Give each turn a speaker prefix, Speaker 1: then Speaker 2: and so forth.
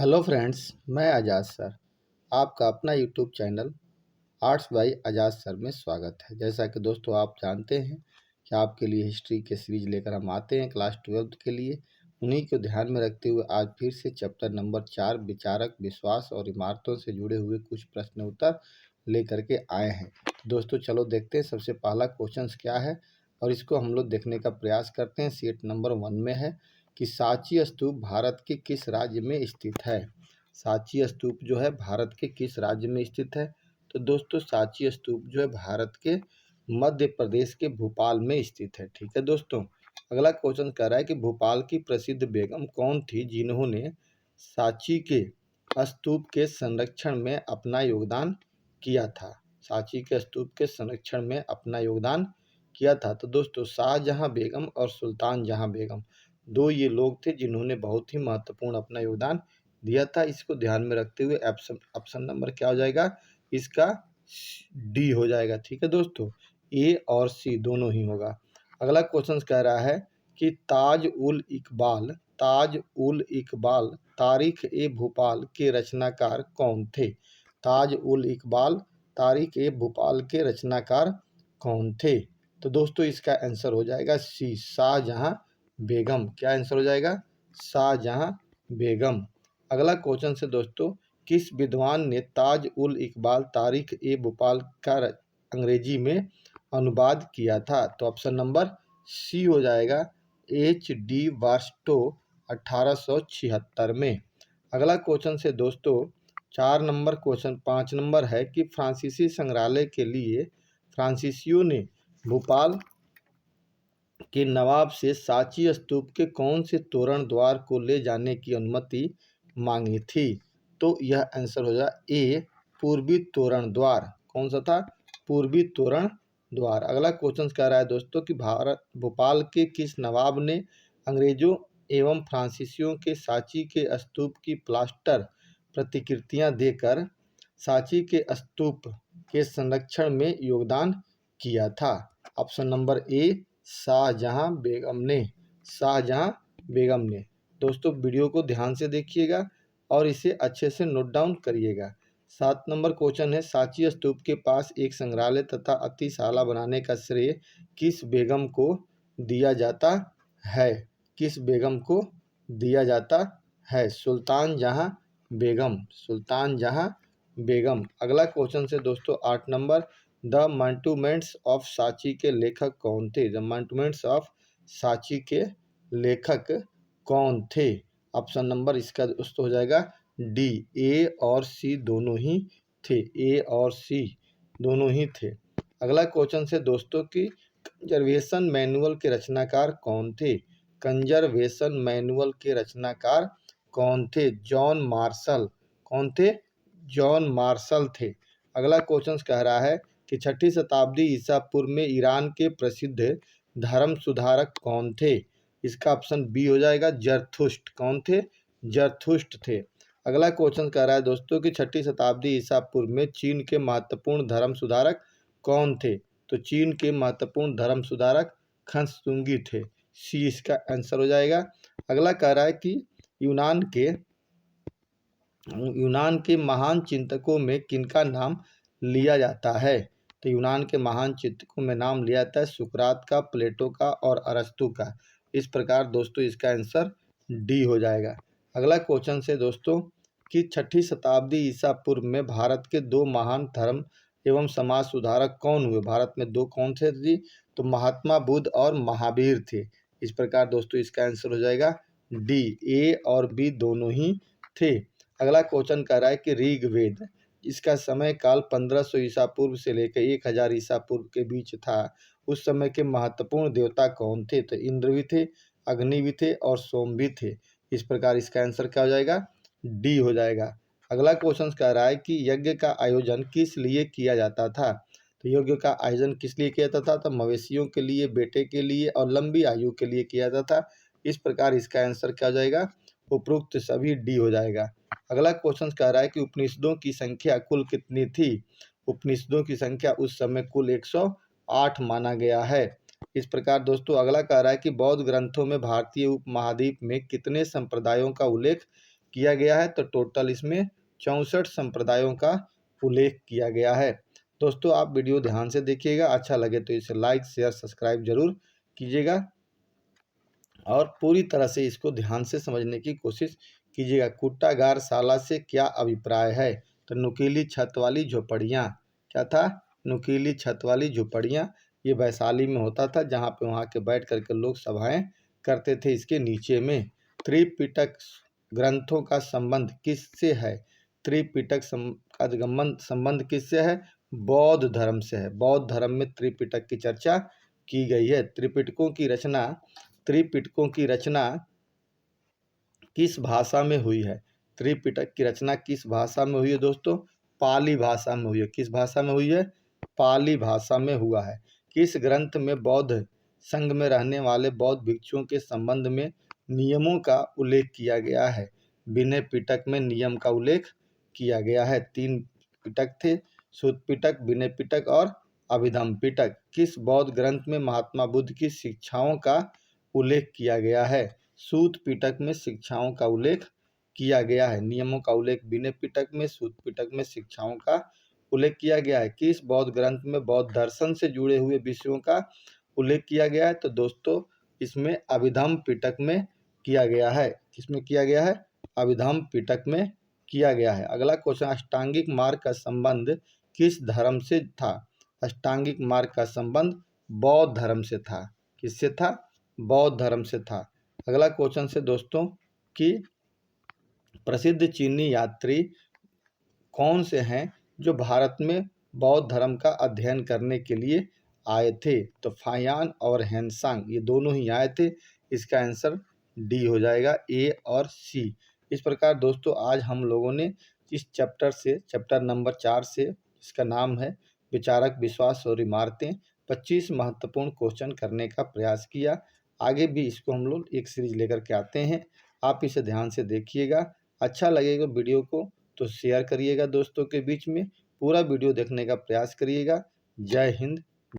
Speaker 1: Hello friends, मैं आज़ाद sir. आपका अपना यूट्यूब चैनल आर्ट्स बाय आज़ाद सर में स्वागत है। जैसा कि दोस्तों आप जानते हैं कि आपके लिए हिस्ट्री के सीरीज लेकर हम आते हैं क्लास 12 के लिए। उन्हीं को ध्यान में रखते हुए आज फिर से चैप्टर नंबर 4 विचारक, विश्वास और इमारतों से जुड़े हुए कुछ प्रश्न उत्तर लेकर के आए हैं। दोस्तों चलो देखते हैं सबसे पहला क्वेश्चन क्या है और इसको हम लोग देखने का प्रयास करते हैं। सीट नंबर 1 में है कि सांची स्तूप भारत के किस राज्य में स्थित है। सांची स्तूप जो है भारत के किस राज्य में स्थित है। तो दोस्तों सांची स्तूप जो है भारत के मध्य प्रदेश के भोपाल में स्थित है। ठीक है दोस्तों, अगला क्वेश्चन कह रहा है कि भोपाल की प्रसिद्ध बेगम कौन थी जिन्होंने सांची के स्तूप के संरक्षण में अपना योगदान किया था। सांची के स्तूप के संरक्षण में अपना योगदान किया था। तो दोस्तों शाहजहां बेगम और सुल्तान जहां बेगम, दो ये लोग थे जिन्होंने बहुत ही महत्वपूर्ण अपना योगदान दिया था। इसको ध्यान में रखते हुए ऑप्शन नंबर क्या हो जाएगा, इसका डी हो जाएगा। ठीक है दोस्तों, ए और सी दोनों ही होगा। अगला क्वेश्चन कह रहा है कि ताज उल इकबाल तारीख ए भोपाल के रचनाकार कौन थे। ताज उल इकबाल तारीख ए भोपाल के रचनाकार कौन थे। तो दोस्तों इसका आंसर हो जाएगा सी, शाहजहां बेगम। क्या आंसर हो जाएगा, शाहजहां बेगम। अगला क्वेश्चन से दोस्तों, किस विद्वान ने ताज उल इकबाल तारीख ए भोपाल का अंग्रेजी में अनुवाद किया था। तो ऑप्शन नंबर सी हो जाएगा, H.D. वार्स्टो 1876 में। अगला क्वेश्चन से दोस्तों 5 नंबर है कि फ्रांसीसी संग्रहालय के लिए फ्रांसीसियों ने भोपाल के नवाब से सांची स्तूप के कौन से तोरण द्वार को ले जाने की अनुमति मांगी थी। तो यह आंसर हो जाए ए, पूर्वी तोरण द्वार। कौन सा था, पूर्वी तोरण द्वार। अगला क्वेश्चन कह रहा है दोस्तों कि भारत भोपाल के किस नवाब ने अंग्रेजों एवं फ्रांसीसियों के सांची के स्तूप की प्लास्टर प्रतिकृतियां देकर सांची के स्तूप के संरक्षण में योगदान किया था। ऑप्शन नंबर ए, शाहजहां बेगम ने। शाहजहां बेगम ने। दोस्तों वीडियो को ध्यान से देखिएगा और इसे अच्छे से नोट डाउन करिएगा। 7 नंबर क्वेश्चन है, सांची स्तूप के पास एक संग्रहालय तथा अतिशाला बनाने का श्रेय किस बेगम को दिया जाता है। किस बेगम को दिया जाता है। सुल्तान जहां बेगम। सुल्तान जहां बेगम। अगला क्वेश्चन से दोस्तों 8 number, the monuments of Sanchi के लेखक कौन थे। द मॉन्यूमेंट्स ऑफ सांची के लेखक कौन थे। ऑप्शन नंबर इसका दोस्तों हो जाएगा डी, ए और सी दोनों ही थे। ए और सी दोनों ही थे। अगला क्वेश्चन से दोस्तों कि कंजर्वेशन मैनुअल के रचनाकार कौन थे। कंजर्वेशन मैनुअल के रचनाकार कौन थे। John Marshall. कौन थे, जॉन मार्शल थे। अगला क्वेश्चन कह रहा है कि 6ठी शताब्दी ईसा पूर्व में ईरान के प्रसिद्ध धर्म सुधारक कौन थे। इसका ऑप्शन बी हो जाएगा, जरथुष्ट। कौन थे, जरथुष्ट थे। अगला क्वेश्चन कह रहा है दोस्तों कि 6ठी शताब्दी ईसा पूर्व में चीन के महत्वपूर्ण धर्म सुधारक कौन थे। तो चीन के महत्वपूर्ण धर्म सुधारक खंत्सुंगी थे। सी इसका आंसर हो जाएगा। अगला कह रहा है कि यूनान के महान चिंतकों में किनका नाम लिया जाता है। तो यूनान के महान चिंतकों में नाम लिया जाता है सुकरात का, प्लेटो का और अरस्तु का। इस प्रकार दोस्तों इसका आंसर डी हो जाएगा। अगला क्वेश्चन से दोस्तों कि 6ठी शताब्दी ईसा पूर्व में भारत के दो महान धर्म एवं समाज सुधारक कौन हुए। भारत में दो कौन थे जी, तो महात्मा बुद्ध और महावीर थे। इस प्रकार दोस्तों इसका आंसर हो जाएगा डी, ए और बी दोनों ही थे। अगला क्वेश्चन कह रहा है कि ऋग्वेद, इसका समय काल 1500 ईसा पूर्व से लेकर 1000 ईसा पूर्व के बीच था। उस समय के महत्वपूर्ण देवता कौन थे। तो इंद्र भी थे, अग्नि भी थे और सोम भी थे। इस प्रकार इसका आंसर क्या हो जाएगा, डी हो जाएगा। अगला क्वेश्चन कह रहा है कि यज्ञ का आयोजन किस लिए किया जाता था। तो यज्ञ का आयोजन किस लिए किया जाता था, तो मवेशियों के लिए, बेटे के लिए और लंबी आयु के लिए किया जाता था। इस प्रकार इसका आंसर क्या हो जाएगा, उपरोक्त सभी डी हो जाएगा। अगला क्वेश्चन कह रहा है कि उपनिषदों की संख्या कुल कितनी थी। उपनिषदों की संख्या उस समय कुल 108 माना गया है। इस प्रकार दोस्तों अगला कह रहा है कि बौद्ध ग्रंथों में भारतीय उपमहाद्वीप में कितने संप्रदायों का उल्लेख किया गया है, तो टोटल इसमें 64 संप्रदायों का उल्लेख किया गया है। दोस्तों आप वीडियो ध्यान से देखिएगा, अच्छा लगे तो इसे लाइक शेयर सब्सक्राइब जरूर कीजिएगा और पूरी तरह से इसको ध्यान से समझने की कोशिश कीजिएगा। कुट्टागारशाला से क्या अभिप्राय है? तो नुकीली छत वाली झोपड़ियाँ। क्या था? नुकीली छत वाली झोपड़ियाँ। ये वैशाली में होता था, जहाँ पे वहाँ के बैठ करके लोग सभाएं करते थे इसके नीचे में। त्रिपिटक ग्रंथों का संबंध किससे है? त्रिपिटक का संबंध किससे है? बौद्ध धर्म से है। बौद्ध धर्म में त्रिपिटक की चर्चा की गई है। त्रिपिटकों की रचना किस भाषा में हुई है? त्रिपिटक की रचना किस भाषा में हुई है दोस्तों? पाली भाषा में हुई है। किस भाषा में हुई है? पाली भाषा में हुआ है। किस ग्रंथ में बौद्ध संघ में रहने वाले बौद्ध भिक्षुओं के संबंध में नियमों का उल्लेख किया गया है? विनय पिटक में नियम का उल्लेख किया गया है। 3 पिटक थे, सूत पिटक, विनय पिटक और अभिधम पिटक। किस बौद्ध ग्रंथ में महात्मा बुद्ध की शिक्षाओं का उल्लेख किया गया है? सूत पिटक में शिक्षाओं का उल्लेख किया गया है। नियमों का उल्लेख विनय पिटक में, सूत पिटक में शिक्षाओं का उल्लेख किया गया है। किस बौद्ध ग्रंथ में बौद्ध दर्शन से जुड़े हुए विषयों का उल्लेख किया गया है? तो दोस्तों इसमें अभिधम पिटक में किया गया है। किसमें किया गया है? अभिधम पिटक में किया गया है। अगला क्वेश्चन, अष्टांगिक मार्ग का संबंध किस धर्म से था? अष्टांगिक मार्ग का संबंध बौद्ध धर्म से था। किससे था? बौद्ध धर्म से था। अगला क्वेश्चन से दोस्तों कि प्रसिद्ध चीनी यात्री कौन से हैं जो भारत में बौद्ध धर्म का अध्ययन करने के लिए आए थे? तो फायान और हेनसांग, ये दोनों ही आए थे। इसका आंसर डी हो जाएगा, ए और सी। इस प्रकार दोस्तों आज हम लोगों ने इस चैप्टर नंबर 4 से, इसका नाम है विचारक, विश्वास और इमारतें, 25 महत्वपूर्ण क्वेश्चन करने का प्रयास किया। आगे भी इसको हम लोग एक सीरीज लेकर के आते हैं। आप इसे ध्यान से देखिएगा। अच्छा लगेगा वीडियो को तो शेयर करिएगा दोस्तों के बीच में। पूरा वीडियो देखने का प्रयास करिएगा। जय हिंद,